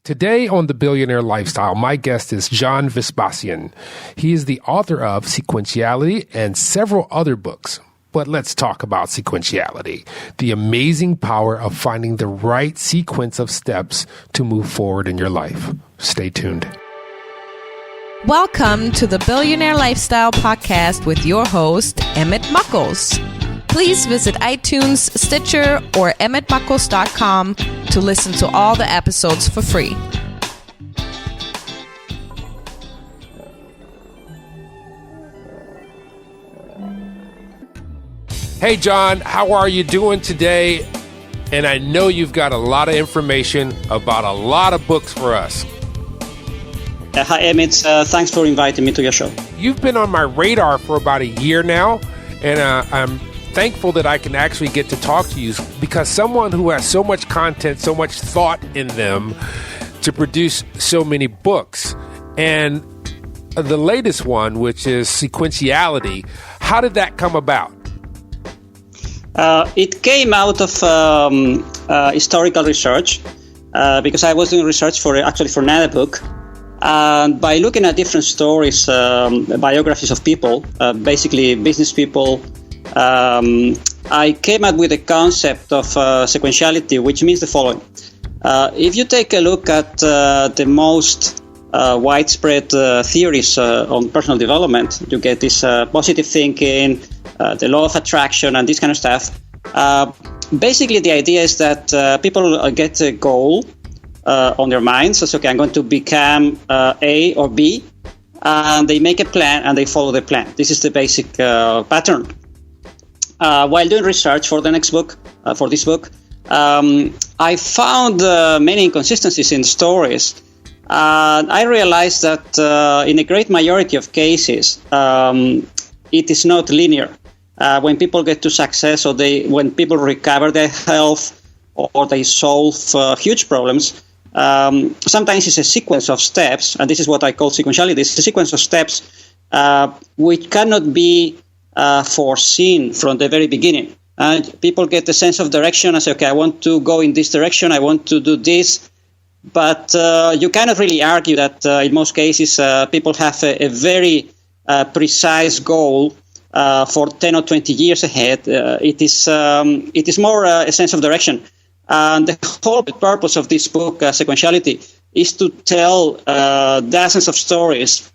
Today on The Billionaire Lifestyle, my guest is John Vespasian. He is the author of Sequentiality and several other books. But let's talk about sequentiality, the amazing power of finding the right sequence of steps to move forward in your life. Stay tuned. Welcome to the Billionaire Lifestyle Podcast with your host, Emmett Muckles. Please visit iTunes, Stitcher, or emmettmuckles.com to listen to all the episodes for free. Hey, John, how are you doing today? And I know you've got a lot of information about a lot of books for us. Hi, Emmett. Thanks for inviting me to your show. You've been on my radar for about a year now, and I'm thankful that I can actually get to talk to you because someone who has so much content, so much thought in them to produce so many books. And the latest one, which is Sequentiality, how did that come about? It came out of historical research because I was doing research for another book. And by looking at different stories, biographies of people, basically business people, I came up with a concept of sequentiality, which means the following. If you take a look at the most widespread theories on personal development, you get this positive thinking, the law of attraction, and this kind of stuff. Basically, the idea is that people get a goal on their minds. So, okay, I'm going to become A or B, and they make a plan and they follow the plan. This is the basic pattern. While doing research for the next book, for this book, I found many inconsistencies in stories. I realized that in a great majority of cases, it is not linear. When people get to success, or when people recover their health, or they solve huge problems, sometimes it's a sequence of steps, and this is what I call sequentiality. It's a sequence of steps which cannot be foreseen from the very beginning. People get a sense of direction and say, okay, I want to go in this direction, I want to do this, but you cannot really argue that in most cases people have a very precise goal for 10 or 20 years ahead. It is more a sense of direction. And the whole purpose of this book, Sequentiality, is to tell dozens of stories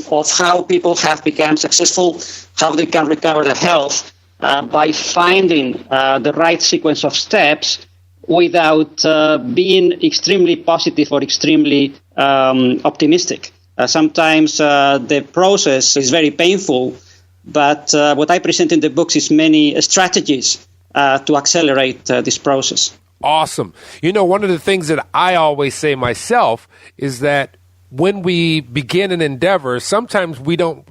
of how people have become successful, how they can recover their health by finding the right sequence of steps without being extremely positive or extremely optimistic. Sometimes the process is very painful, but what I present in the books is many strategies to accelerate this process. Awesome. You know, one of the things that I always say myself is that when we begin an endeavor, sometimes we don't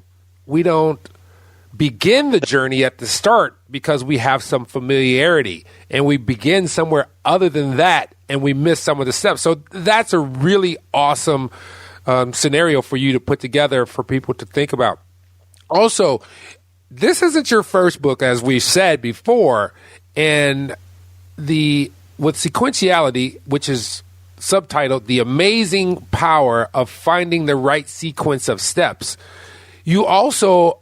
begin the journey at the start because we have some familiarity, and we begin somewhere other than that, and we miss some of the steps. So that's a really awesome scenario for you to put together for people to think about. Also, this isn't your first book, as we've said before, and with Sequentiality, which is subtitled The Amazing Power of Finding the Right Sequence of Steps, you also,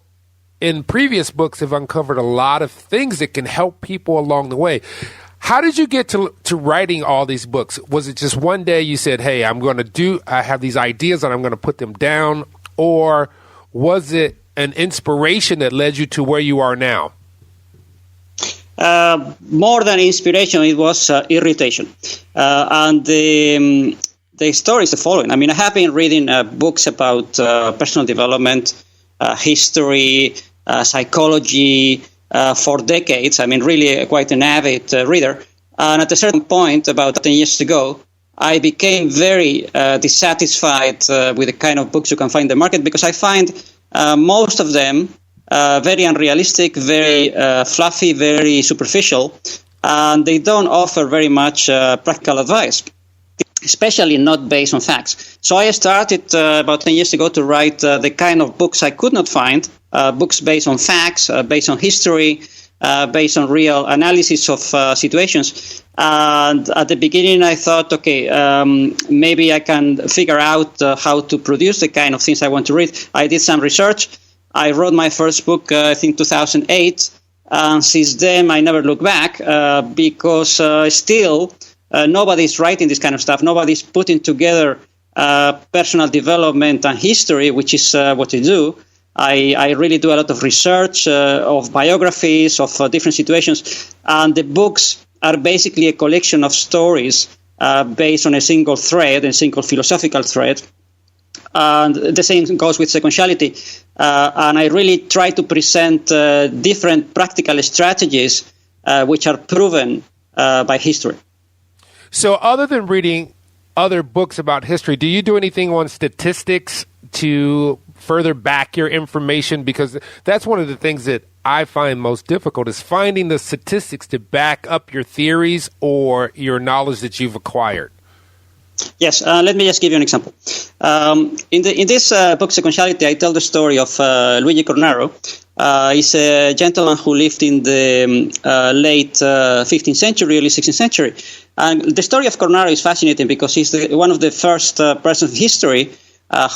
in previous books, have uncovered a lot of things that can help people along the way. How did you get to writing all these books? Was it just one day you said, hey, I have these ideas and I'm going to put them down? Or was it an inspiration that led you to where you are now? More than inspiration, it was irritation. And the story is the following. I mean, I have been reading books about personal development, history, psychology for decades. I mean, really quite an avid reader. And at a certain point, about 10 years ago, I became very dissatisfied with the kind of books you can find in the market, because I find most of them very unrealistic, very fluffy, very superficial, and they don't offer very much practical advice, especially not based on facts. So I started about 10 years ago to write the kind of books I could not find, books based on facts, based on history, based on real analysis of situations. And at the beginning, I thought, okay, maybe I can figure out how to produce the kind of things I want to read. I did some research. I wrote my first book, I think 2008. And since then, I never look back because still nobody's writing this kind of stuff. Nobody's putting together personal development and history, which is what I do. I really do a lot of research of biographies of different situations. And the books are basically a collection of stories based on a single thread, a single philosophical thread. And the same goes with sequentiality. And I really try to present different practical strategies which are proven by history. So other than reading other books about history, do you do anything on statistics to further back your information? Because that's one of the things that I find most difficult is finding the statistics to back up your theories or your knowledge that you've acquired. Yes, let me just give you an example. In this book, Sequentiality, I tell the story of Luigi Cornaro. He's a gentleman who lived in the late 15th century, early 16th century. And the story of Cornaro is fascinating because he's one of the first persons in history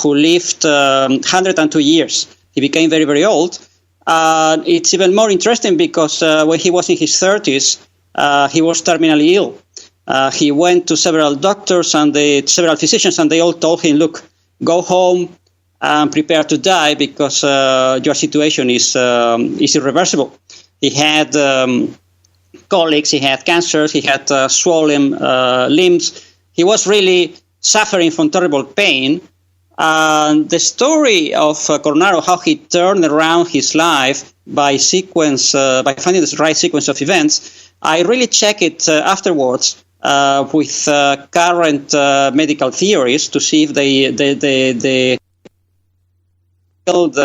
who lived 102 years. He became very, very old. It's even more interesting because when he was in his 30s, he was terminally ill. He went to several doctors and several physicians, and they all told him, look, go home and prepare to die because your situation is irreversible. He had colics, he had cancers, he had swollen limbs. He was really suffering from terrible pain. And the story of Cornaro, how he turned around his life by finding the right sequence of events, I really check it afterwards with current medical theories to see if they hold,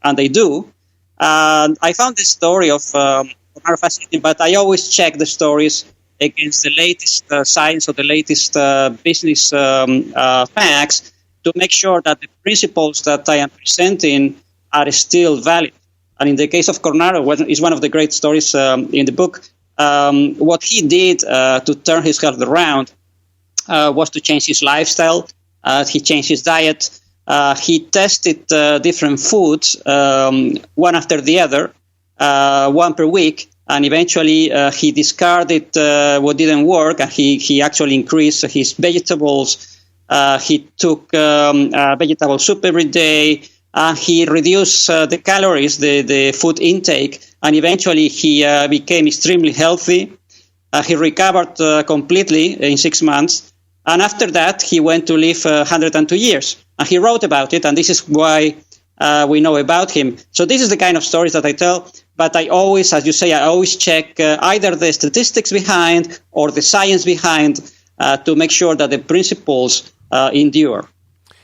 and they do. And I found this story of Cornaro fascinating, but I always check the stories against the latest science or the latest business facts to make sure that the principles that I am presenting are still valid. And in the case of Cornaro, is one of the great stories in the book. What he did to turn his health around was to change his lifestyle. He changed his diet. He tested different foods, one after the other, one per week. And eventually he discarded what didn't work, and he actually increased his vegetables. He took vegetable soup every day. He reduced the calories, the food intake, and eventually he became extremely healthy. He recovered completely in 6 months. And after that, he went to live 102 years. And he wrote about it, and this is why we know about him. So this is the kind of stories that I tell. But I always, as you say, I always check either the statistics behind or the science behind to make sure that the principles endure.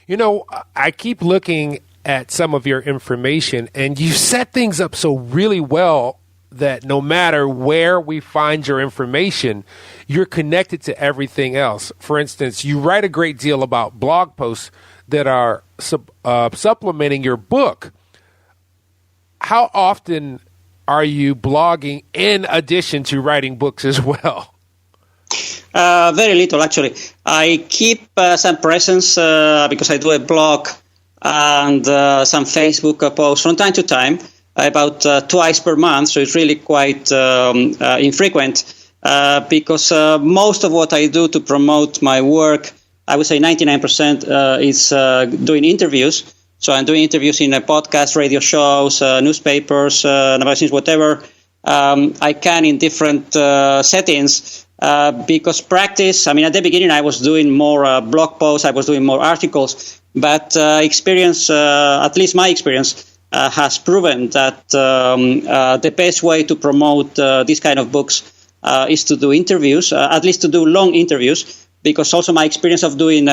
You know, I keep looking at some of your information, and you set things up so really well that no matter where we find your information, you're connected to everything else. For instance, you write a great deal about blog posts that are supplementing your book. How often are you blogging in addition to writing books as well? Very little, actually. I keep some presence because I do a blog and some Facebook posts from time to time, about twice per month, so it's really quite infrequent because most of what I do to promote my work, I would say 99% is doing interviews. So I'm doing interviews in podcasts, radio shows, newspapers, magazines, whatever I can in different settings. Because practice, I mean, at the beginning I was doing more blog posts, I was doing more articles, but experience, at least my experience, has proven that the best way to promote these kind of books is to do interviews, at least to do long interviews, because also my experience of doing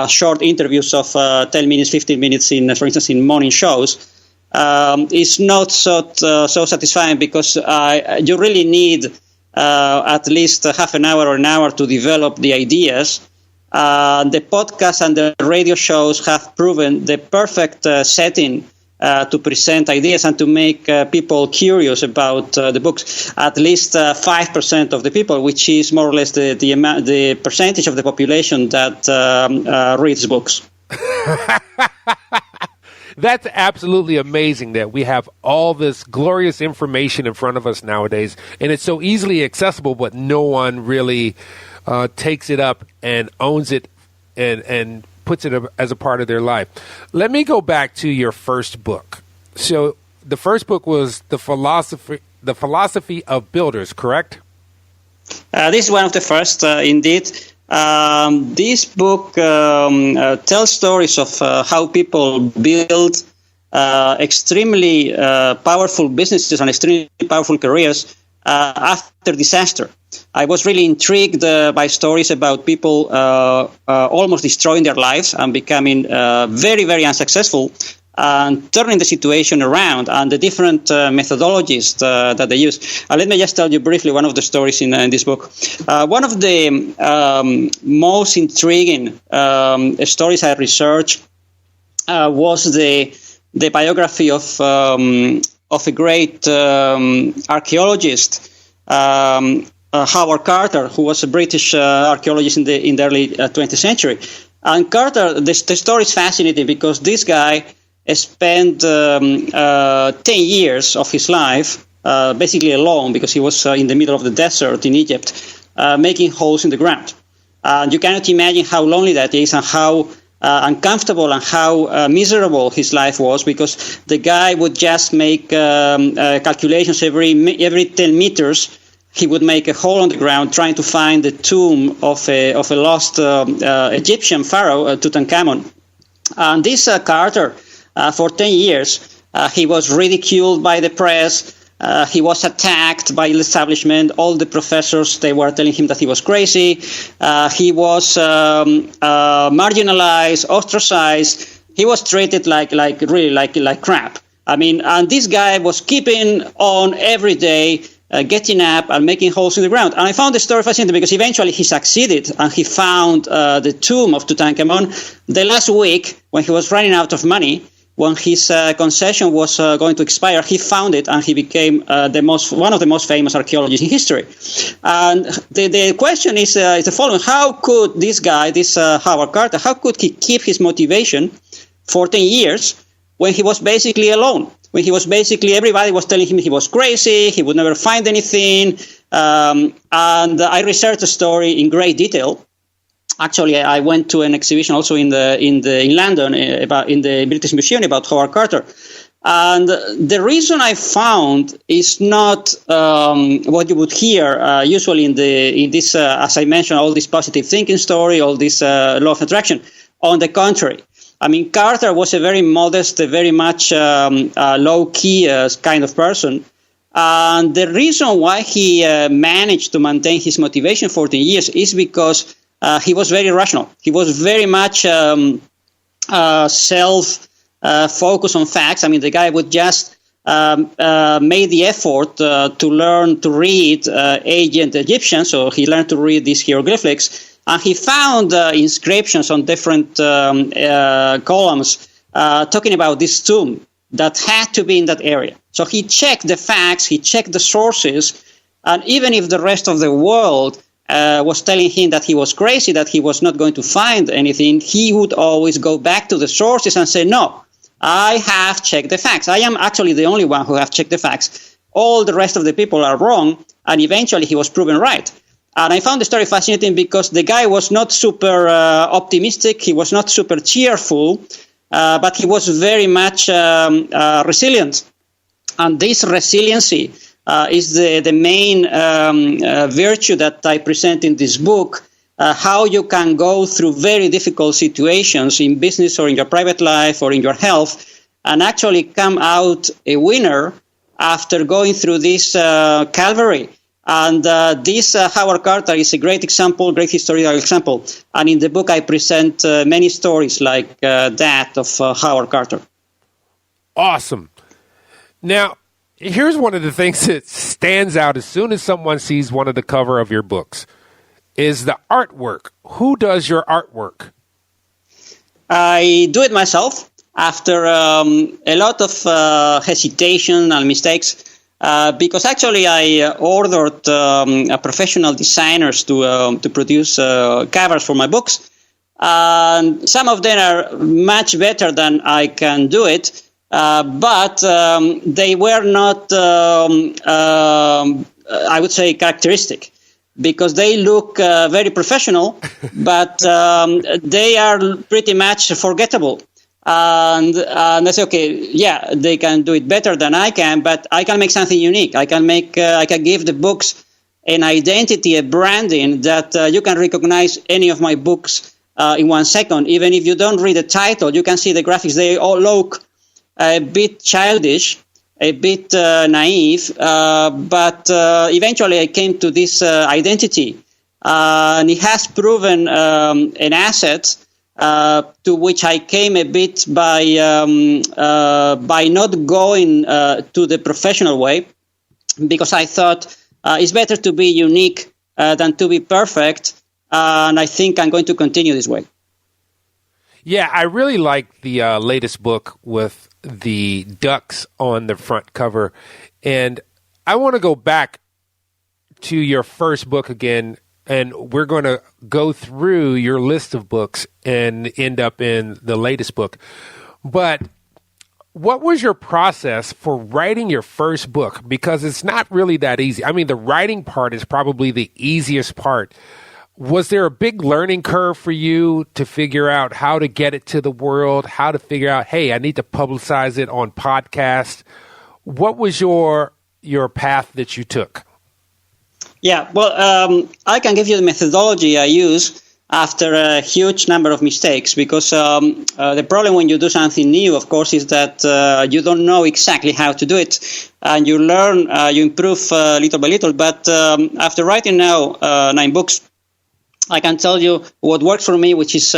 short interviews of 10 minutes, 15 minutes, for instance, in morning shows, is not so satisfying because you really need at least half an hour or an hour to develop the ideas. The podcasts and the radio shows have proven the perfect setting to present ideas and to make people curious about the books. At least 5% of the people, which is more or less the percentage of the population that reads books. That's absolutely amazing that we have all this glorious information in front of us nowadays, and it's so easily accessible, but no one really takes it up and owns it and puts it as a part of their life. Let me go back to your first book. So the first book was The Philosophy of Builders, correct? This is one of the first, indeed. This book tells stories of how people build extremely powerful businesses and extremely powerful careers after disaster. I was really intrigued by stories about people almost destroying their lives and becoming very, very unsuccessful and turning the situation around, and the different methodologies that they use. Let me just tell you briefly one of the stories in this book. One of the most intriguing stories I researched was the biography of a great archaeologist, Howard Carter, who was a British archaeologist in the early 20th century. And Carter, the story is fascinating because this guy spent 10 years of his life basically alone, because he was in the middle of the desert in Egypt, making holes in the ground. You cannot imagine how lonely that is and how uncomfortable and how miserable his life was, because the guy would just make calculations every 10 meters. He would make a hole on the ground trying to find the tomb of a lost Egyptian pharaoh, Tutankhamun. And this Carter, for 10 years, he was ridiculed by the press. He was attacked by the establishment. All the professors, they were telling him that he was crazy. He was marginalized, ostracized. He was treated like crap. I mean, and this guy was keeping on every day, getting up and making holes in the ground. And I found the story fascinating because eventually he succeeded and he found the tomb of Tutankhamun. The last week, when he was running out of money, when his concession was going to expire, he found it and he became one of the most famous archaeologists in history. And the question is the following: how could this guy, this Howard Carter, how could he keep his motivation for 10 years when he was basically alone? When he was basically, everybody was telling him he was crazy, he would never find anything. And I researched the story in great detail. Actually, I went to an exhibition also in London in the British Museum about Howard Carter. And the reason I found is not what you would hear usually in this, as I mentioned, all this positive thinking story, all this law of attraction. On the contrary, I mean, Carter was a very modest, a very much low-key kind of person. And the reason why he managed to maintain his motivation for 10 years is because he was very rational. He was very much self-focused on facts. I mean, the guy would just made the effort to learn to read ancient Egyptian, so he learned to read these hieroglyphics. And he found inscriptions on different columns talking about this tomb that had to be in that area. So he checked the facts, he checked the sources, and even if the rest of the world was telling him that he was crazy, that he was not going to find anything, he would always go back to the sources and say, no, I have checked the facts. I am actually the only one who have checked the facts. All the rest of the people are wrong, and eventually he was proven right. And I found the story fascinating because the guy was not super optimistic, he was not super cheerful, but he was very much resilient. And this resiliency is the main virtue that I present in this book, how you can go through very difficult situations in business or in your private life or in your health and actually come out a winner after going through this calvary. And this Howard Carter is a great example, great historical example. And in the book, I present many stories like that of Howard Carter. Awesome. Now, here's one of the things that stands out as soon as someone sees one of the cover of your books is the artwork. Who does your artwork? I do it myself. after a lot of hesitation and mistakes. Because actually I ordered professional designers to produce covers for my books. And some of them are much better than I can do it, but they were not, I would say, characteristic, because they look very professional, but they are pretty much forgettable. And I say, okay, yeah, they can do it better than I can, but I can make something unique. I can give the books an identity, a branding that you can recognize any of my books in 1 second. Even if you don't read the title, you can see the graphics. They all look a bit childish, a bit naive, but eventually I came to this identity, and it has proven an asset. To which I came a bit by not going to the professional way, because I thought it's better to be unique than to be perfect, and I think I'm going to continue this way. Yeah, I really like the latest book with the ducks on the front cover, and I want to go back to your first book again. And we're going to go through your list of books and end up in the latest book. But what was your process for writing your first book? Because it's not really that easy. I mean, the writing part is probably the easiest part. Was there a big learning curve for you to figure out how to get it to the world, how to figure out, hey, I need to publicize it on podcast? What was your path that you took? Yeah, well, I can give you the methodology I use after a huge number of mistakes, because the problem when you do something new, of course, is that you don't know exactly how to do it, and you learn, you improve little by little. But after writing now 9 books, I can tell you what works for me, which is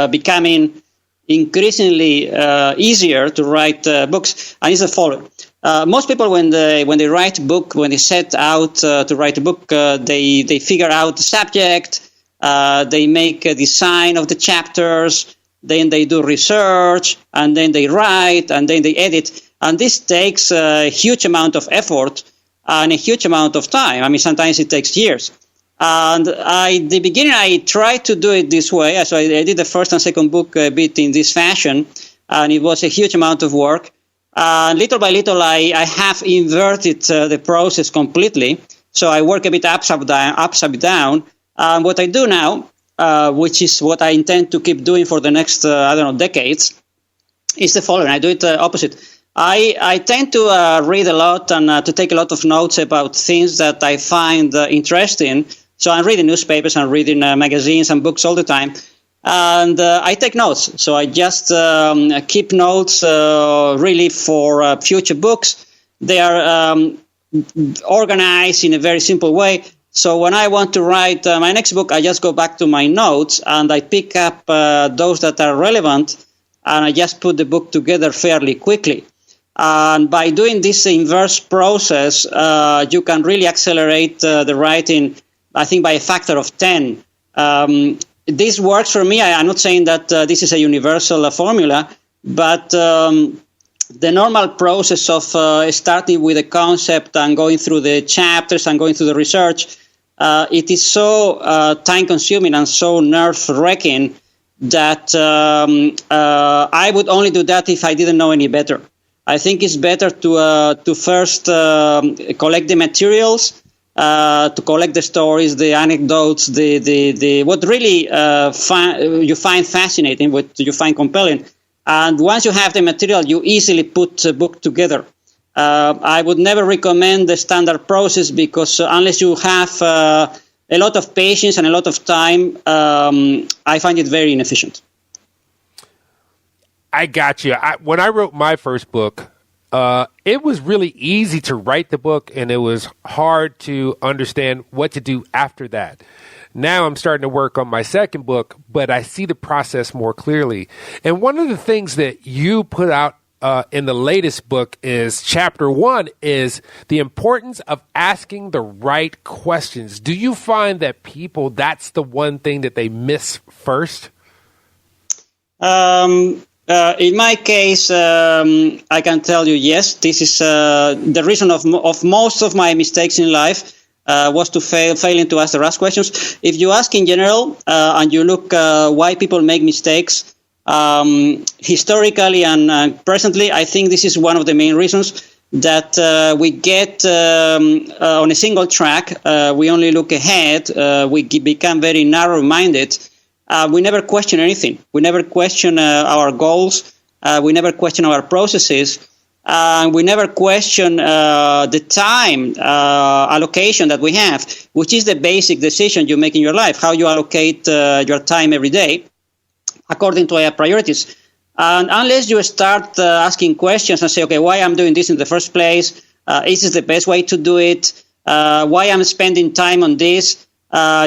becoming increasingly easier to write books, and it's the following. Most people, when they write a book, when they set out to write a book, they figure out the subject, they make a design of the chapters, then they do research, and then they write, and then they edit. And this takes a huge amount of effort and a huge amount of time. I mean, sometimes it takes years. And at the beginning, I tried to do it this way. So I did the first and second book a bit in this fashion, and it was a huge amount of work. Little by little, I have inverted the process completely. So I work a bit upside down. What I do now, which is what I intend to keep doing for the next, decades, is the following. I do it opposite. I tend to read a lot and to take a lot of notes about things that I find interesting. So I'm reading newspapers, I'm reading magazines and books all the time. And I take notes. So I just keep notes really for future books. They are organized in a very simple way. So when I want to write my next book, I just go back to my notes and I pick up those that are relevant, and I just put the book together fairly quickly. And by doing this inverse process, you can really accelerate the writing, I think, by a factor of 10. This works for me. I'm not saying that this is a universal formula, but the normal process of starting with a concept and going through the chapters and going through the research, it is so time-consuming and so nerve-wracking that I would only do that if I didn't know any better. I think it's better to first collect the materials, to collect the stories, the anecdotes, the what really you find fascinating, what you find compelling. And once you have the material, you easily put a book together. I would never recommend the standard process, because unless you have a lot of patience and a lot of time, I find it very inefficient. I got you. When I wrote my first book, it was really easy to write the book, and it was hard to understand what to do after that. Now I'm starting to work on my second book, but I see the process more clearly. And one of the things that you put out in the latest book is chapter 1 is the importance of asking the right questions. Do you find that that's the one thing that they miss first? In my case, I can tell you, yes, this is the reason of most of my mistakes in life was to failing to ask the right questions. If you ask in general and you look why people make mistakes, historically and presently, I think this is one of the main reasons that we get on a single track. We only look ahead. We become very narrow-minded. We never question anything. We never question our goals. We never question our processes. We never question the time allocation that we have, which is the basic decision you make in your life, how you allocate your time every day according to your priorities. And unless you start asking questions and say, okay, why I'm doing this in the first place? Is this the best way to do it? Why I'm spending time on this?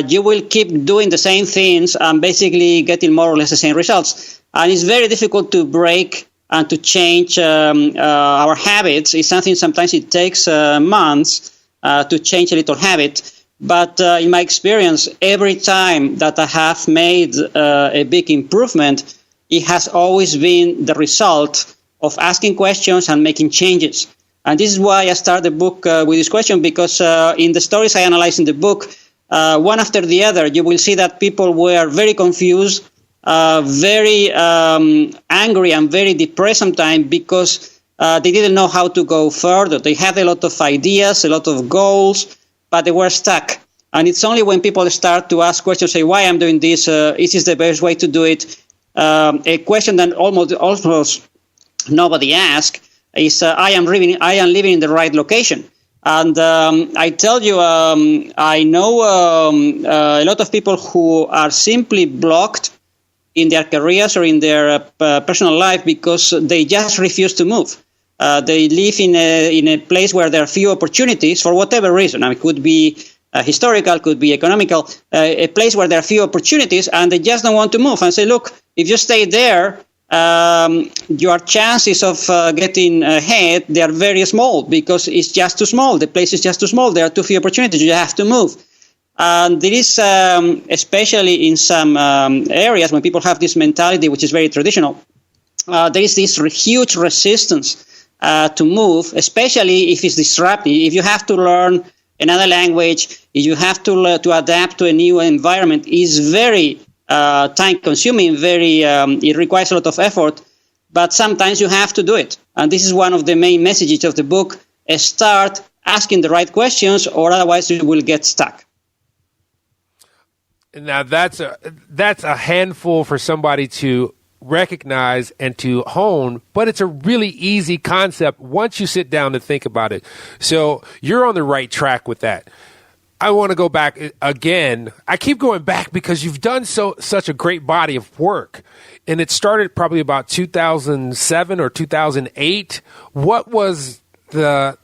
You will keep doing the same things and basically getting more or less the same results. And it's very difficult to break and to change our habits. It's something sometimes it takes months to change a little habit. But in my experience, every time that I have made a big improvement, it has always been the result of asking questions and making changes. And this is why I started the book with this question, because in the stories I analyze in the book, one after the other, you will see that people were very confused, very angry and very depressed sometimes because they didn't know how to go further. They had a lot of ideas, a lot of goals, but they were stuck. And it's only when people start to ask questions, say, why I'm doing this, is this the best way to do it? A question that almost nobody asks is, I am living in the right location. And I tell you, I know a lot of people who are simply blocked in their careers or in their personal life because they just refuse to move. They live in a place where there are few opportunities for whatever reason. I mean, it could be historical, could be economical, a place where there are few opportunities, and they just don't want to move and say, look, if you stay there, your chances of getting ahead, they are very small because it's just too small. The place is just too small. There are too few opportunities. You have to move. And there is, especially in some areas, when people have this mentality, which is very traditional, there is this huge resistance to move, especially if it's disruptive. If you have to learn another language, if you have to adapt to a new environment, is very time-consuming, it requires a lot of effort, but sometimes you have to do it. And this is one of the main messages of the book: start asking the right questions, or otherwise you will get stuck. Now that's a handful for somebody to recognize and to hone, but it's a really easy concept once you sit down to think about it. So you're on the right track with that. I want to go back again. I keep going back because you've done such a great body of work, and it started probably about 2007 or 2008. Why was that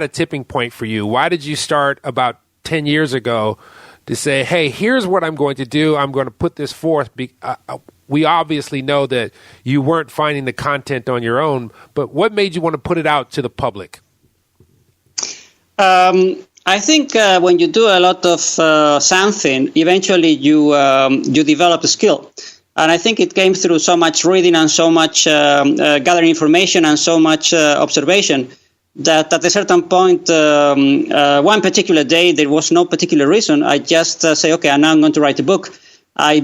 a tipping point for you? Why did you start about 10 years ago to say, hey, here's what I'm going to do. I'm going to put this forth. We obviously know that you weren't finding the content on your own, but what made you want to put it out to the public? I think when you do a lot of something, eventually you develop a skill. And I think it came through so much reading and so much gathering information and so much observation that at a certain point, one particular day, there was no particular reason. I just say, okay, now I'm going to write a book. I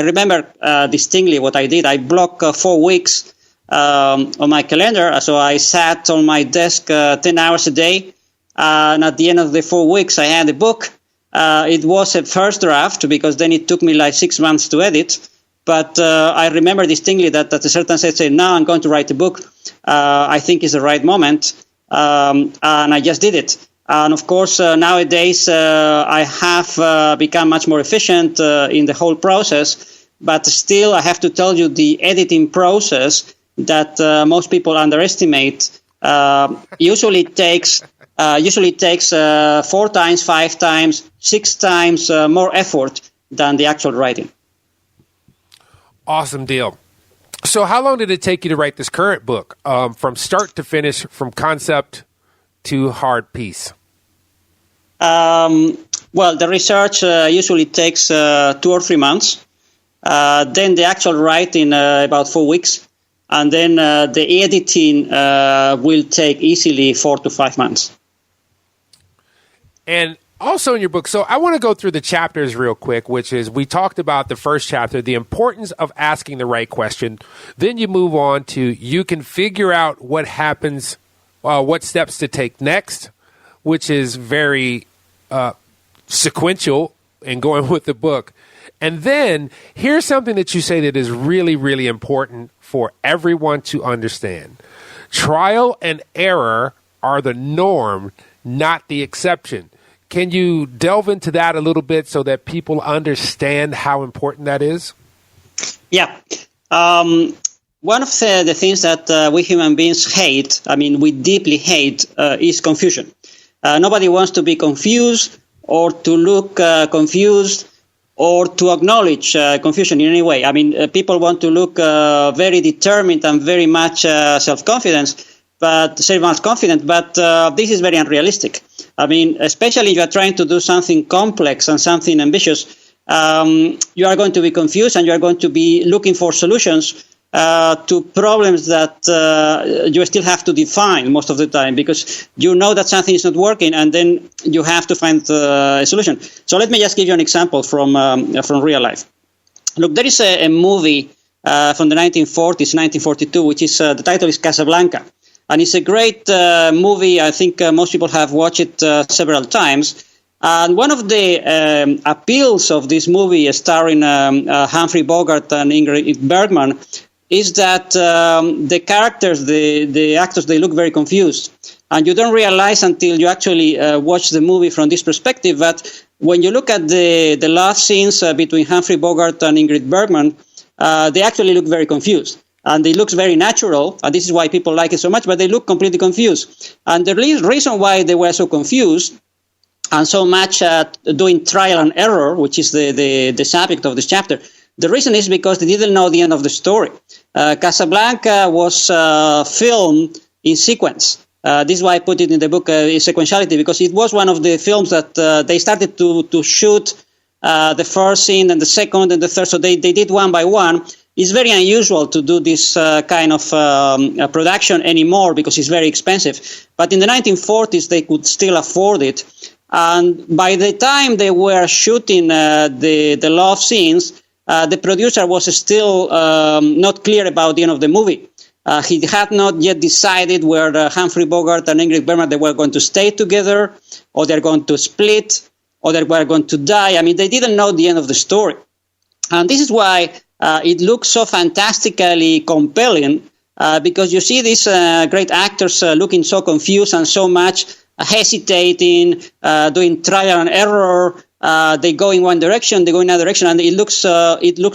remember distinctly what I did. I blocked 4 weeks on my calendar. So I sat on my desk 10 hours a day. And at the end of the 4 weeks, I had a book. It was a first draft because then it took me like 6 months to edit. But I remember distinctly that at a certain stage, I said, now I'm going to write a book. I think it's the right moment. And I just did it. And of course, nowadays, I have become much more efficient in the whole process. But still, I have to tell you, the editing process that most people underestimate usually takes 4 times, 5 times, 6 times more effort than the actual writing. Awesome deal. So how long did it take you to write this current book, from start to finish, from concept to hard piece? Well, the research usually takes 2 or 3 months. then the actual writing about 4 weeks, and then the editing will take easily 4 to 5 months. And also in your book, so I want to go through the chapters real quick, which is we talked about the first chapter, the importance of asking the right question. Then you move on to you can figure out what happens, what steps to take next, which is very sequential and going with the book. And then here's something that you say that is really, really important for everyone to understand. Trial and error are the norm, not the exception. Can you delve into that a little bit so that people understand how important that is? Yeah. One of the things that we human beings hate, we deeply hate, is confusion. Nobody wants to be confused or to look confused or to acknowledge confusion in any way. People want to look very determined and very much self-confident, but this is very unrealistic. Especially if you are trying to do something complex and something ambitious, you are going to be confused and you are going to be looking for solutions to problems that you still have to define most of the time, because you know that something is not working and then you have to find a solution. So let me just give you an example from real life. Look, there is a movie from the 1940s, 1942, which is the title is Casablanca. And it's a great movie. I think most people have watched it several times. And one of the appeals of this movie, starring Humphrey Bogart and Ingrid Bergman, is that the characters, the actors, they look very confused. And you don't realize until you actually watch the movie from this perspective that when you look at the love scenes between Humphrey Bogart and Ingrid Bergman, they actually look very confused. And it looks very natural, and this is why people like it so much, but they look completely confused. And the reason why they were so confused and so much doing trial and error, which is the subject of this chapter, the reason is because they didn't know the end of the story. Casablanca was filmed in sequence. This is why I put it in the book, Sequentiality, because it was one of the films that they started to shoot the first scene and the second and the third, so they did one by one. It's very unusual to do this kind of production anymore because it's very expensive. But in the 1940s, they could still afford it. And by the time they were shooting the love scenes, the producer was still not clear about the end of the movie. He had not yet decided whether Humphrey Bogart and Ingrid Bergman, they were going to stay together, or they're going to split, or they were going to die. They didn't know the end of the story. And this is why it looks so fantastically compelling, because you see these great actors looking so confused and so much hesitating, doing trial and error. They go in one direction, they go in another direction, and it looks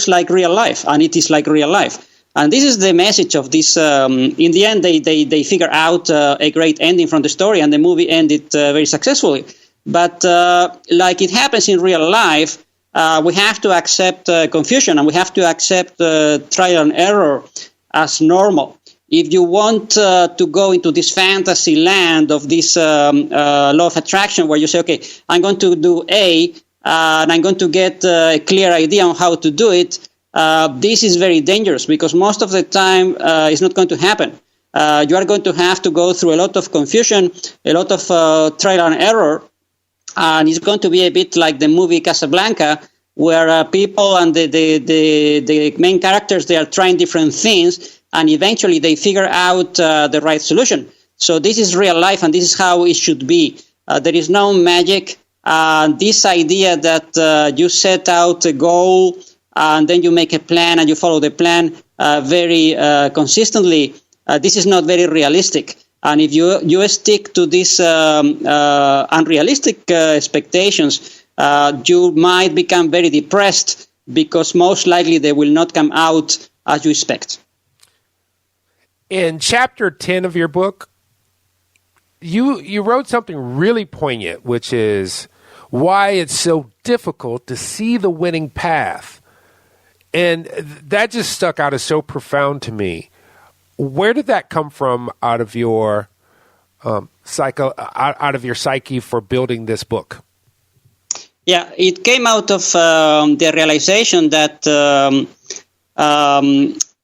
like real life, and it is like real life. And this is the message of this. In the end, they figure out a great ending from the story, and the movie ended very successfully. But like it happens in real life, we have to accept confusion, and we have to accept trial and error as normal. If you want to go into this fantasy land of this law of attraction, where you say, okay, I'm going to do A, and I'm going to get a clear idea on how to do it, this is very dangerous, because most of the time it's not going to happen. You are going to have to go through a lot of confusion, a lot of trial and error, and it's going to be a bit like the movie Casablanca, where people and the main characters, they are trying different things, and eventually they figure out the right solution. So this is real life, and this is how it should be. There is no magic. This idea that you set out a goal, and then you make a plan, and you follow the plan very consistently, this is not very realistic. And if you stick to these unrealistic expectations, you might become very depressed, because most likely they will not come out as you expect. In chapter 10 of your book, you wrote something really poignant, which is why it's so difficult to see the winning path. And that just stuck out as so profound to me. Where did that come from out of your psyche for building this book? Yeah, it came out of the realization that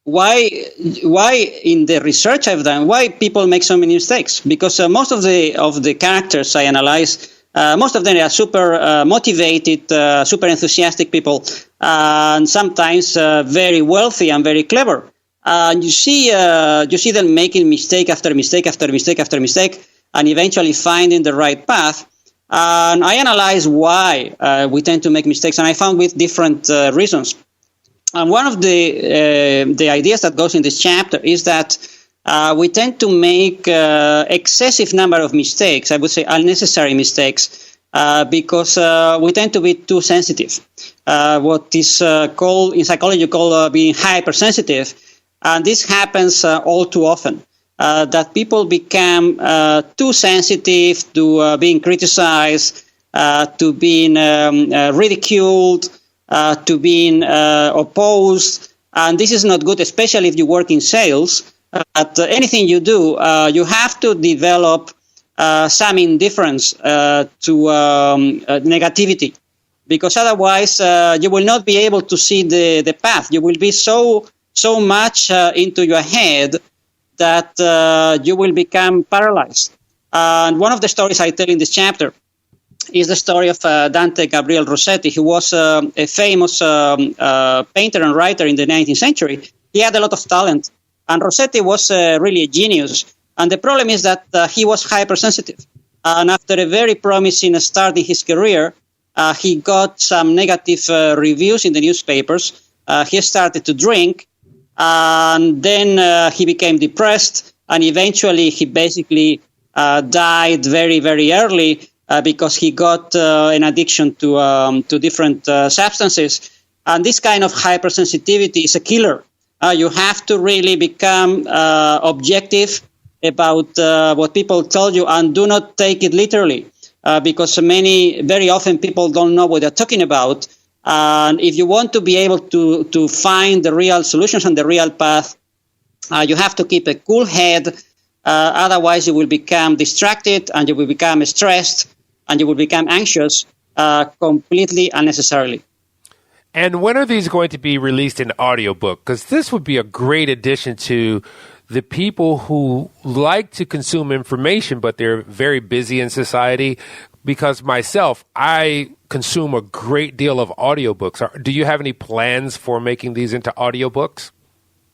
why in the research I've done, why people make so many mistakes? Because most of the characters I analyze, most of them are super motivated, super enthusiastic people, and sometimes very wealthy and very clever. And you see them making mistake after mistake after mistake after mistake, and eventually finding the right path. And I analyze why we tend to make mistakes, and I found with different reasons. And one of the ideas that goes in this chapter is that we tend to make excessive number of mistakes, I would say unnecessary mistakes, because we tend to be too sensitive. What is called in psychology called being hypersensitive, and this happens all too often. That people become too sensitive to being criticized, to being ridiculed, to being opposed. And this is not good, especially if you work in sales. Anything you do, you have to develop some indifference to negativity, because otherwise you will not be able to see the path. You will be so much into your head that you will become paralyzed. And one of the stories I tell in this chapter is the story of Dante Gabriel Rossetti, who was a famous painter and writer in the 19th century. He had a lot of talent, and Rossetti was really a genius. And the problem is that he was hypersensitive. And after a very promising start in his career, he got some negative reviews in the newspapers. He started to drink, and then he became depressed, and eventually he basically died very, very early because he got an addiction to different substances. And this kind of hypersensitivity is a killer. You have to really become objective about what people tell you, and do not take it literally, because very often people don't know what they're talking about. And if you want to be able to find the real solutions and the real path, you have to keep a cool head. Otherwise, you will become distracted, and you will become stressed, and you will become anxious completely unnecessarily. And when are these going to be released in audiobook? Because this would be a great addition to the people who like to consume information, but they're very busy in society. Because myself, I consume a great deal of audiobooks. Do you have any plans for making these into audiobooks?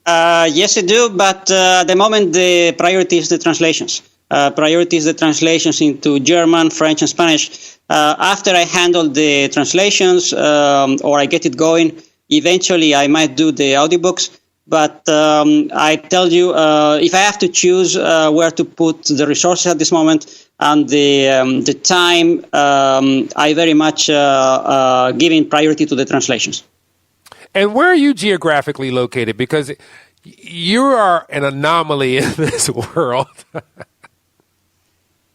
Yes, I do, but at the moment the priority is the translations. Priority is the translations into German, French, and Spanish. After I handle the translations or I get it going, eventually I might do the audiobooks. But I tell you, if I have to choose where to put the resources at this moment and the time, I very much giving priority to the translations. And where are you geographically located? Because you are an anomaly in this world.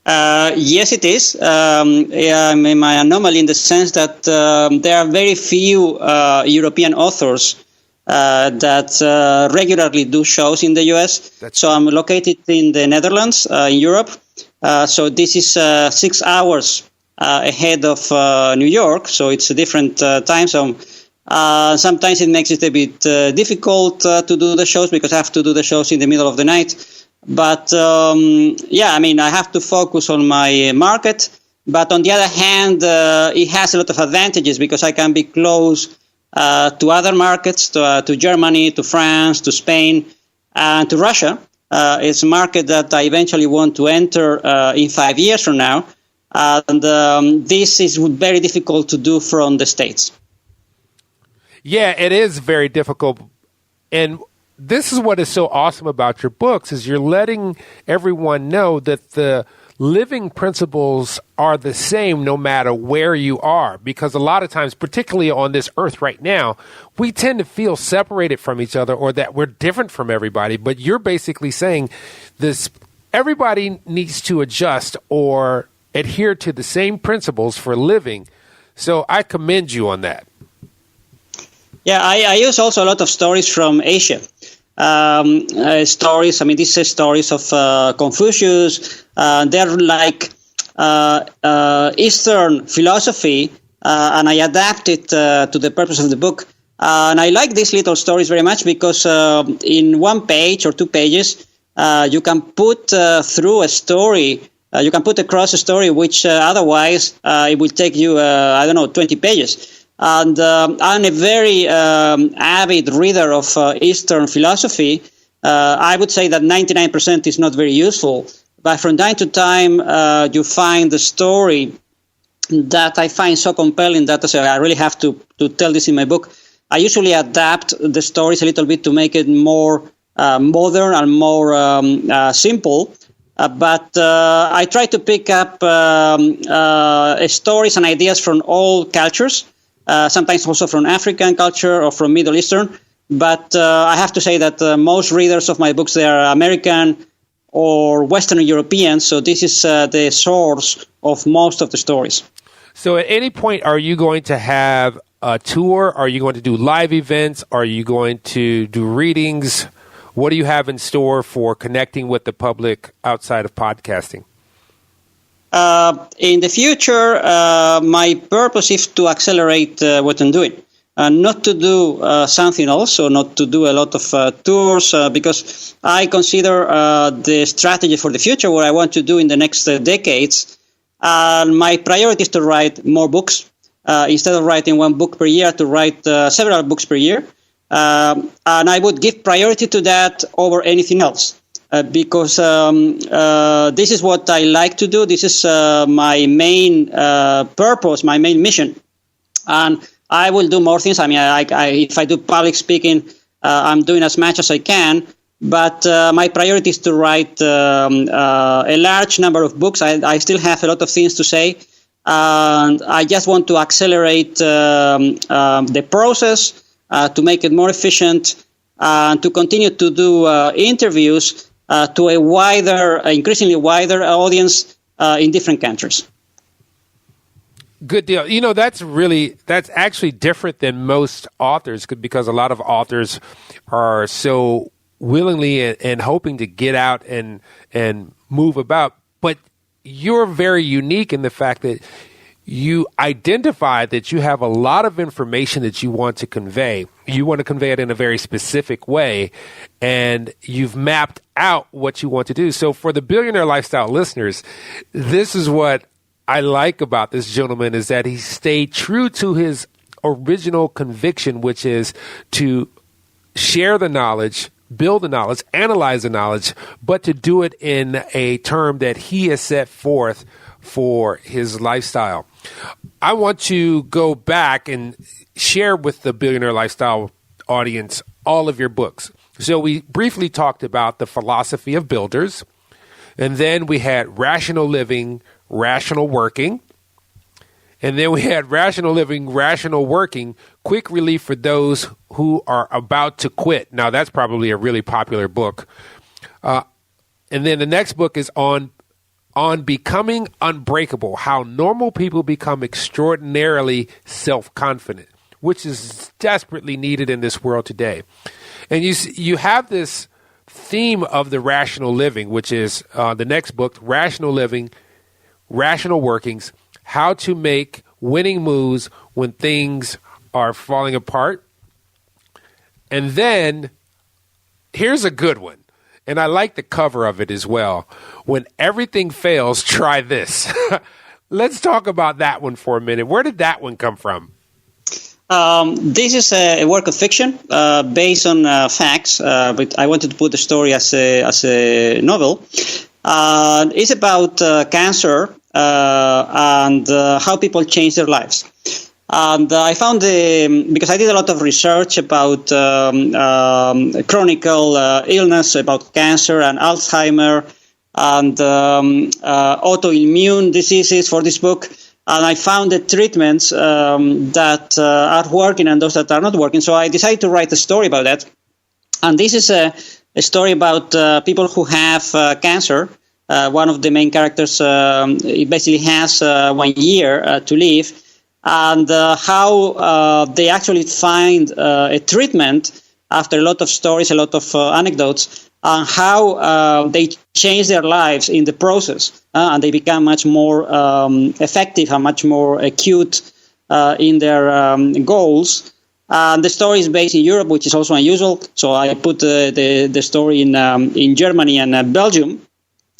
Yes, it is. I'm my anomaly in the sense that there are very few European authors that regularly do shows in the U.S. So I'm located in the Netherlands, in Europe. So this is 6 hours ahead of New York. So it's a different time zone. Sometimes it makes it a bit difficult to do the shows because I have to do the shows in the middle of the night. But I have to focus on my market. But on the other hand, it has a lot of advantages because I can be close to other markets, to Germany, to France, to Spain, and to Russia. It's a market that I eventually want to enter in 5 years from now. And this is very difficult to do from the States. Yeah, it is very difficult. And this is what is so awesome about your books is you're letting everyone know that the living principles are the same no matter where you are. Because a lot of times, particularly on this earth right now, we tend to feel separated from each other or that we're different from everybody. But you're basically saying this: everybody needs to adjust or adhere to the same principles for living. So I commend you on that. Yeah, I use also a lot of stories from Asia. These are stories of Confucius. They're like Eastern philosophy and I adapt it to the purpose of the book. And I like these little stories very much because in 1 page or 2 pages, you can put through a story. You can put across a story which otherwise it will take you, 20 pages. And I'm a very avid reader of Eastern philosophy. I would say that 99% is not very useful. But from time to time, you find the story that I find so compelling that I really have to tell this in my book. I usually adapt the stories a little bit to make it more modern and more simple. But I try to pick up stories and ideas from all cultures, sometimes also from African culture or from Middle Eastern. But I have to say that most readers of my books, they are American or Western European. So this is the source of most of the stories. So at any point, are you going to have a tour? Are you going to do live events? Are you going to do readings? What do you have in store for connecting with the public outside of podcasting? In the future, my purpose is to accelerate what I'm doing. Not to do something else, or not to do a lot of tours, because I consider the strategy for the future, what I want to do in the next decades. My priority is to write more books. Instead of writing 1 book per year, to write several books per year. And I would give priority to that over anything else. Because this is what I like to do. This is my main purpose, my main mission. And I will do more things. I mean, if I do public speaking, I'm doing as much as I can. But my priority is to write a large number of books. I still have a lot of things to say. And I just want to accelerate the process to make it more efficient and to continue to do interviews to a increasingly wider audience in different countries. Good deal. You know, that's actually different than most authors, because a lot of authors are so willingly and hoping to get out and move about. But you're very unique in the fact that you identify that you have a lot of information that you want to convey. You want to convey it in a very specific way, and you've mapped out what you want to do. So for the Billionaire Lifestyle listeners, this is what I like about this gentleman, is that he stayed true to his original conviction, which is to share the knowledge, build the knowledge, analyze the knowledge, but to do it in a term that he has set forth for his lifestyle. I want to go back and share with the Billionaire Lifestyle audience all of your books. So we briefly talked about The Philosophy of Builders, and then we had Rational Living, Rational Working, and then we had Rational Living, Rational Working, Quick Relief for Those Who Are About to Quit. Now, that's probably a really popular book. And then the next book is on Becoming Unbreakable, How Normal People Become Extraordinarily Self-Confident, which is desperately needed in this world today. And you have this theme of the rational living, which is the next book, Rational Living, Rational Workings, How to Make Winning Moves When Things Are Falling Apart. And then here's a good one, and I like the cover of it as well. When Everything Fails, Try This. Let's talk about that one for a minute. Where did that one come from? This is a work of fiction based on facts, but I wanted to put the story as a novel. It's about cancer and how people change their lives. And I found because I did a lot of research about chronic illness, about cancer and Alzheimer and autoimmune diseases for this book. And I found the treatments that are working and those that are not working. So I decided to write a story about that. And this is a story about people who have cancer. One of the main characters basically has 1 year to live. And how they actually find a treatment after a lot of stories, a lot of anecdotes, and how they change their lives in the process, and they become much more effective and much more acute in their goals. The story is based in Europe, which is also unusual. So I put the story in Germany and Belgium.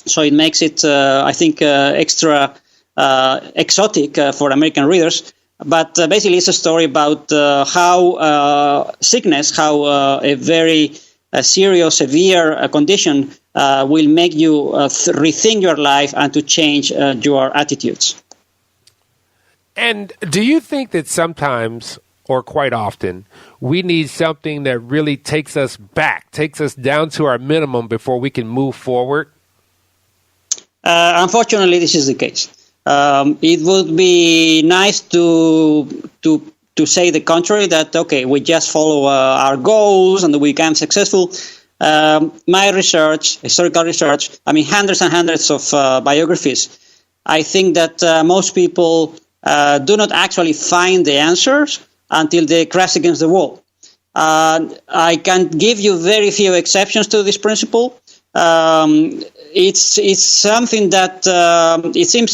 So it makes it, I think, extra exotic for American readers. But basically, it's a story about how sickness, how a very serious, severe condition will make you rethink your life and to change your attitudes. And do you think that sometimes, or quite often, we need something that really takes us back, takes us down to our minimum before we can move forward? Unfortunately, this is the case. It would be nice to say the contrary, that, okay, we just follow our goals and we become successful. My research, historical research, hundreds and hundreds of biographies, I think that most people do not actually find the answers until they crash against the wall. I can give you very few exceptions to this principle. It's something that it seems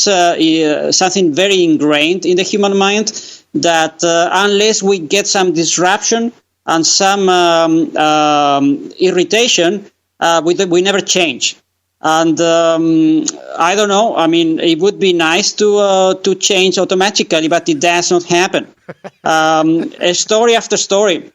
something very ingrained in the human mind, that unless we get some disruption and some irritation, we never change. And I don't know. It would be nice to change automatically, but it does not happen. Story after story,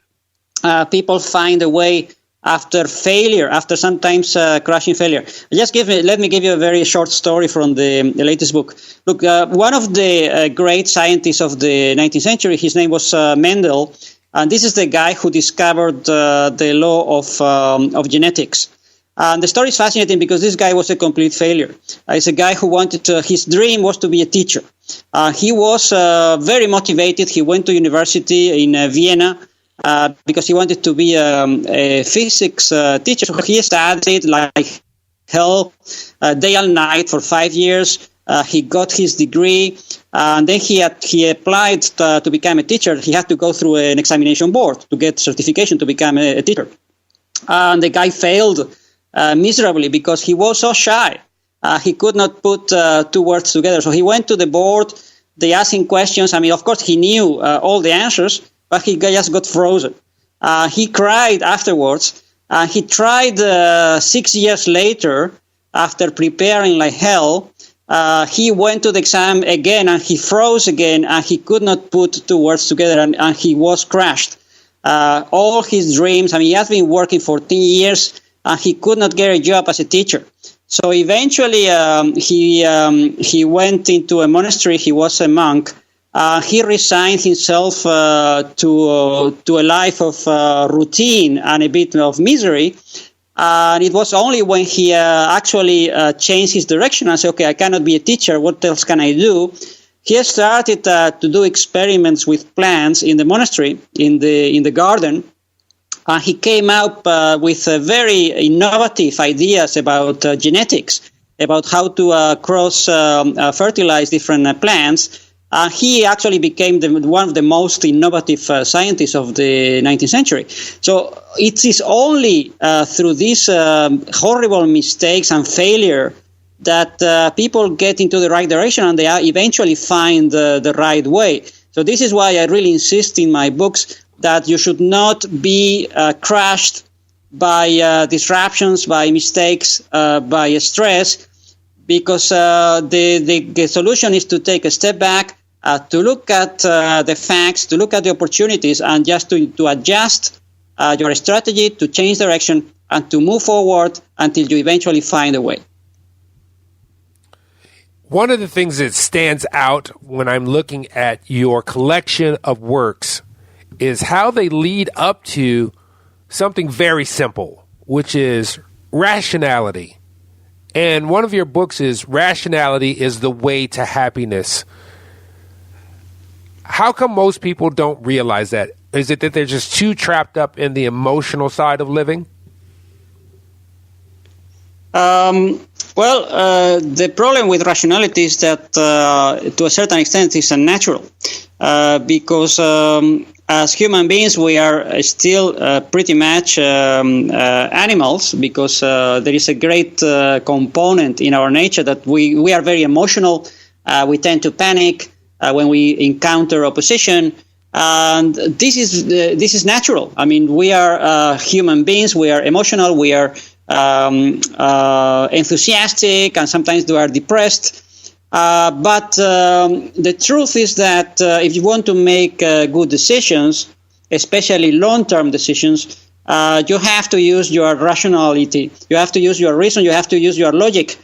people find a way after failure, after sometimes crushing failure. Let me give you a very short story from the latest book. Look, one of the great scientists of the 19th century, his name was Mendel, and this is the guy who discovered the law of genetics. And the story is fascinating because this guy was a complete failure. It's a guy who wanted his dream was to be a teacher. He was very motivated. He went to university in Vienna because he wanted to be a physics teacher. So he studied like hell, day and night for 5 years. He got his degree, and then he applied to become a teacher. He had to go through an examination board to get certification to become a teacher. And the guy failed miserably because he was so shy. He could not put two words together. So he went to the board. They asked him questions. Of course, he knew all the answers, but he just got frozen. He cried afterwards. He tried 6 years later, after preparing like hell. He went to the exam again, and he froze again, and he could not put two words together, and he was crushed. All his dreams, he has been working for 10 years, and he could not get a job as a teacher. So eventually he went into a monastery. He was a monk. He resigned himself to a life of routine and a bit of misery. And it was only when he actually changed his direction and said, okay, I cannot be a teacher. What else can I do? He started to do experiments with plants in the monastery, in the garden. He came up with very innovative ideas about genetics, about how to cross-fertilize different plants. He actually became one of the most innovative scientists of the 19th century. So it is only through these horrible mistakes and failure that people get into the right direction, and they eventually find the right way. So this is why I really insist in my books that you should not be crushed by disruptions, by mistakes, by stress, because the solution is to take a step back, to look at the facts, to look at the opportunities, and just to adjust your strategy, to change direction, and to move forward until you eventually find a way. One of the things that stands out when I'm looking at your collection of works is how they lead up to something very simple, which is rationality. And one of your books is Rationality is the Way to Happiness. How come most people don't realize that? Is it that they're just too trapped up in the emotional side of living? The problem with rationality is that to a certain extent it's unnatural because as human beings we are still pretty much animals, because there is a great component in our nature that we are very emotional. We tend to panic. when we encounter opposition. And this is natural. I mean, we are human beings. We are emotional. We are enthusiastic, and sometimes we are depressed. But the truth is that if you want to make good decisions, especially long-term decisions, you have to use your rationality. You have to use your reason. You have to use your logic,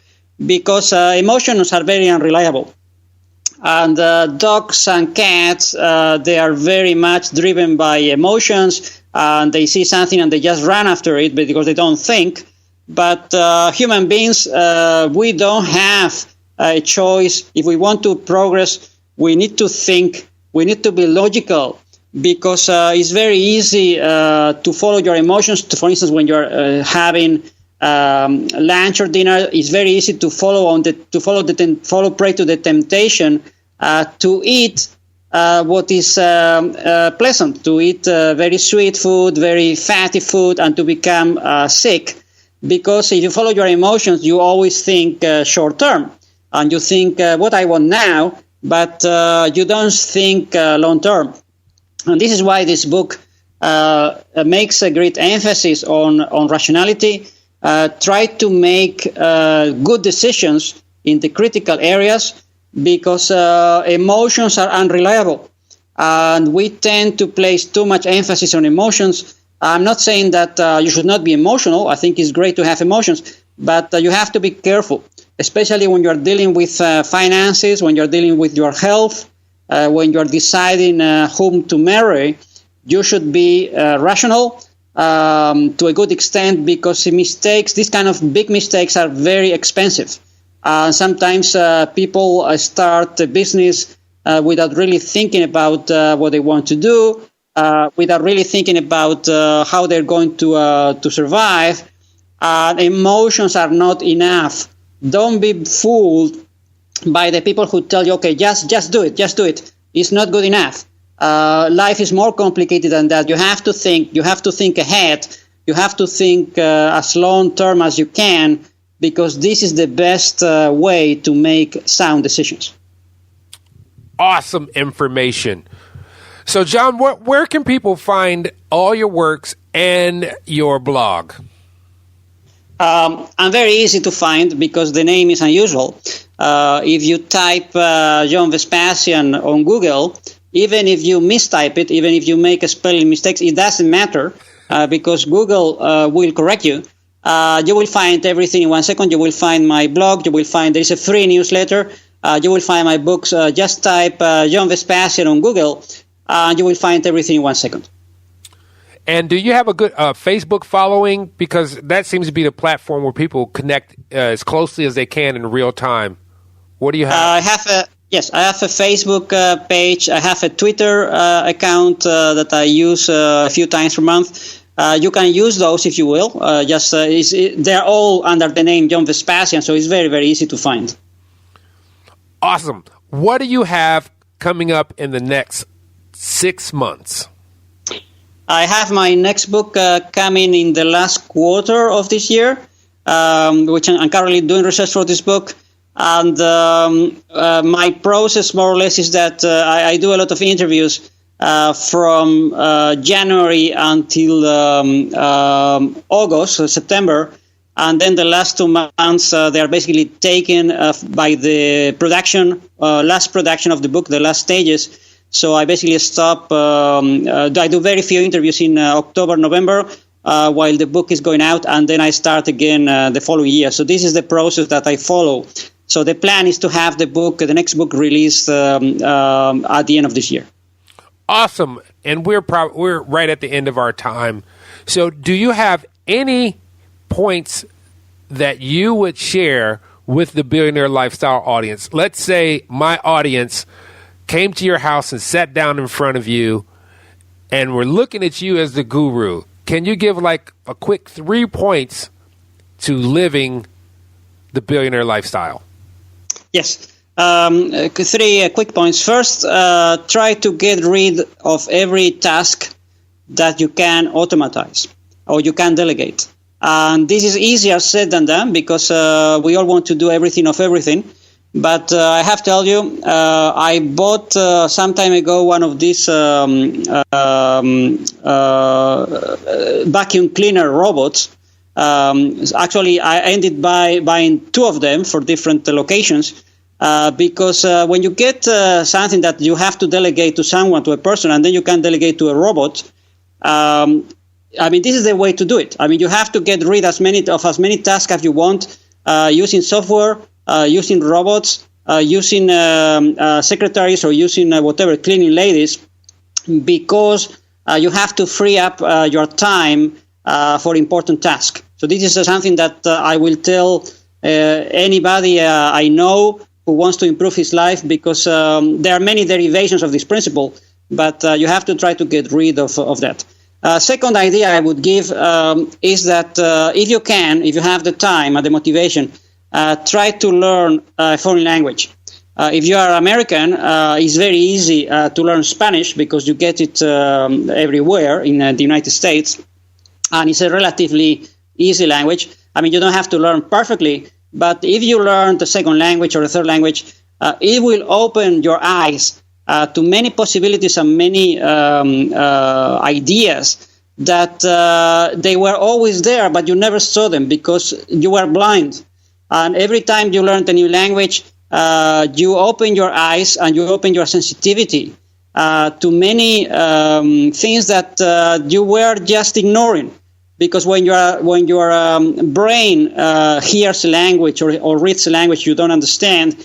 because emotions are very unreliable. And dogs and cats, they are very much driven by emotions, and they see something and they just run after it because they don't think. But human beings, we don't have a choice. If we want to progress, we need to think. We need to be logical, because it's very easy to follow your emotions. For instance, when you're having lunch or dinner, it's very easy to follow prey to the temptation to eat what is pleasant, to eat very sweet food, very fatty food, and to become sick. Because if you follow your emotions, you always think short term, and you think what I want now, but you don't think long term. And this is why this book makes a great emphasis on rationality. Try to make good decisions in the critical areas, because emotions are unreliable, and we tend to place too much emphasis on emotions. I'm not saying that you should not be emotional. I think it's great to have emotions, but you have to be careful, especially when you're dealing with finances, when you're dealing with your health, when you're deciding whom to marry. You should be rational to a good extent, because mistakes, these kind of big mistakes, are very expensive. Sometimes people start a business without really thinking about what they want to do, without really thinking about how they're going to survive. Emotions are not enough. Don't be fooled by the people who tell you, okay, just do it. It's not good enough. Life is more complicated than that. You have to think. You have to think ahead. You have to think as long term as you can, because this is the best way to make sound decisions. Awesome information. So, John, where can people find all your works and your blog? I'm very easy to find, because the name is unusual. If you type John Vespasian on Google, even if you mistype it, even if you make a spelling mistakes, it doesn't matter, because Google will correct you. You will find everything in 1 second. You will find my blog. You will find there is a free newsletter. You will find my books. Just type John Vespasian on Google, and you will find everything in 1 second. And do you have a good Facebook following? Because that seems to be the platform where people connect as closely as they can in real time. What do you have? I have a Facebook page. I have a Twitter account that I use a few times per month. You can use those if you will. They're all under the name John Vespasian, so it's very, very easy to find. Awesome. What do you have coming up in the next 6 months? I have my next book coming in the last quarter of this year, which I'm currently doing research for this book. And my process, more or less, is that I do a lot of interviews from January until August, so September. And then the last 2 months, they are basically taken by the last production of the book, the last stages. So I basically stop. I do very few interviews in October, November, while the book is going out, and then I start again the following year. So this is the process that I follow. So the plan is to have the next book released at the end of this year. Awesome. And we're right at the end of our time. So do you have any points that you would share with the Billionaire Lifestyle audience? Let's say my audience came to your house and sat down in front of you and were looking at you as the guru. Can you give like a quick 3 points to living the Billionaire Lifestyle? Yes. 3 quick points. First, try to get rid of every task that you can automatize or you can delegate. And this is easier said than done, because we all want to do everything of everything. But I have to tell you, I bought some time ago one of these vacuum cleaner robots. Actually, I ended by buying two of them for different locations because when you get something that you have to delegate to someone, to a person, and then you can delegate to a robot, this is the way to do it. You have to get rid of as many tasks as you want using software, using robots, using secretaries, or using whatever, cleaning ladies, because you have to free up your time for important tasks. So this is something that I will tell anybody I know who wants to improve his life, because there are many derivations of this principle, but you have to try to get rid of that. Second idea I would give is that if you have the time and the motivation, try to learn a foreign language. If you are American, it's very easy to learn Spanish because you get it everywhere in the United States, and it's a relatively easy language. You don't have to learn perfectly, but if you learn the second language or the third language, it will open your eyes to many possibilities and many ideas that they were always there, but you never saw them because you were blind. And every time you learn a new language, you open your eyes and you open your sensitivity to many things that you were just ignoring. Because when your brain hears a language or reads a language you don't understand,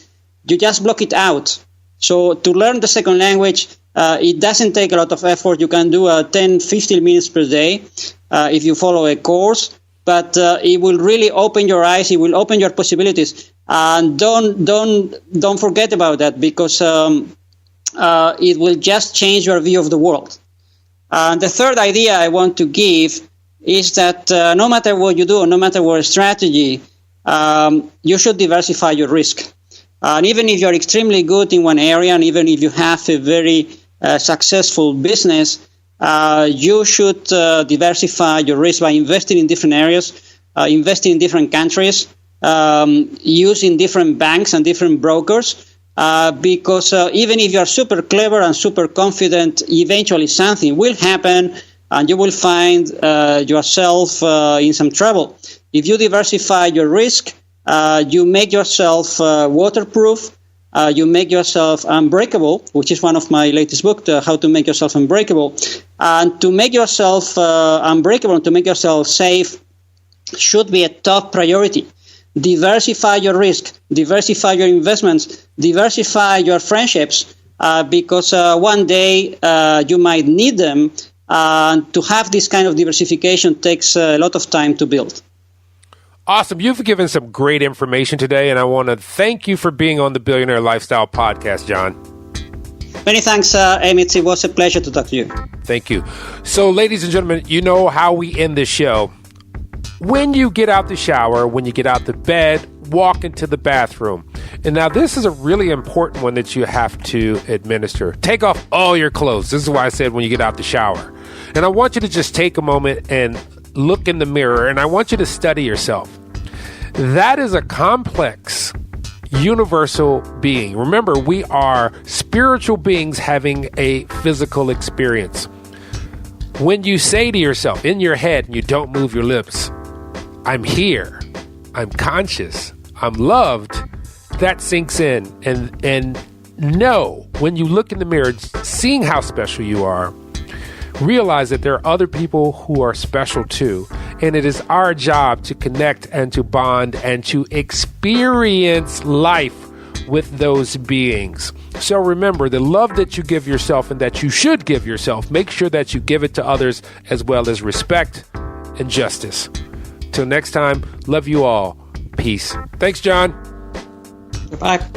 you just block it out. So to learn the second language, it doesn't take a lot of effort. You can do 10, 15 minutes per day if you follow a course. But it will really open your eyes. It will open your possibilities, and don't forget about that, because it will just change your view of the world. And the third idea I want to give is that no matter what you do, no matter what strategy, you should diversify your risk. And even if you're extremely good in one area, and even if you have a very successful business, you should diversify your risk by investing in different areas, investing in different countries, using different banks and different brokers, because even if you are super clever and super confident, eventually something will happen and you will find yourself in some trouble. If you diversify your risk, you make yourself waterproof. You make yourself unbreakable, which is one of my latest books, How to Make Yourself Unbreakable. And to make yourself unbreakable, to make yourself safe, should be a top priority. Diversify your risk, diversify your investments, diversify your friendships, because one day you might need them. To have this kind of diversification takes a lot of time to build. Awesome. You've given some great information today, and I want to thank you for being on the Billionaire Lifestyle Podcast, John. Many thanks, Emmett. It was a pleasure to talk to you. Thank you. So, ladies and gentlemen, you know how we end this show. When you get out the shower, when you get out the bed, walk into the bathroom. And now this is a really important one that you have to administer. Take off all your clothes. This is why I said when you get out the shower. And I want you to just take a moment and look in the mirror, and I want you to study yourself. That is a complex, universal being. Remember, we are spiritual beings having a physical experience. When you say to yourself in your head, and you don't move your lips, I'm here, I'm conscious, I'm loved, that sinks in. And know, when you look in the mirror, seeing how special you are, realize that there are other people who are special too. And it is our job to connect and to bond and to experience life with those beings. So remember, the love that you give yourself and that you should give yourself, make sure that you give it to others, as well as respect and justice. Till next time, love you all. Peace. Thanks, John. Goodbye.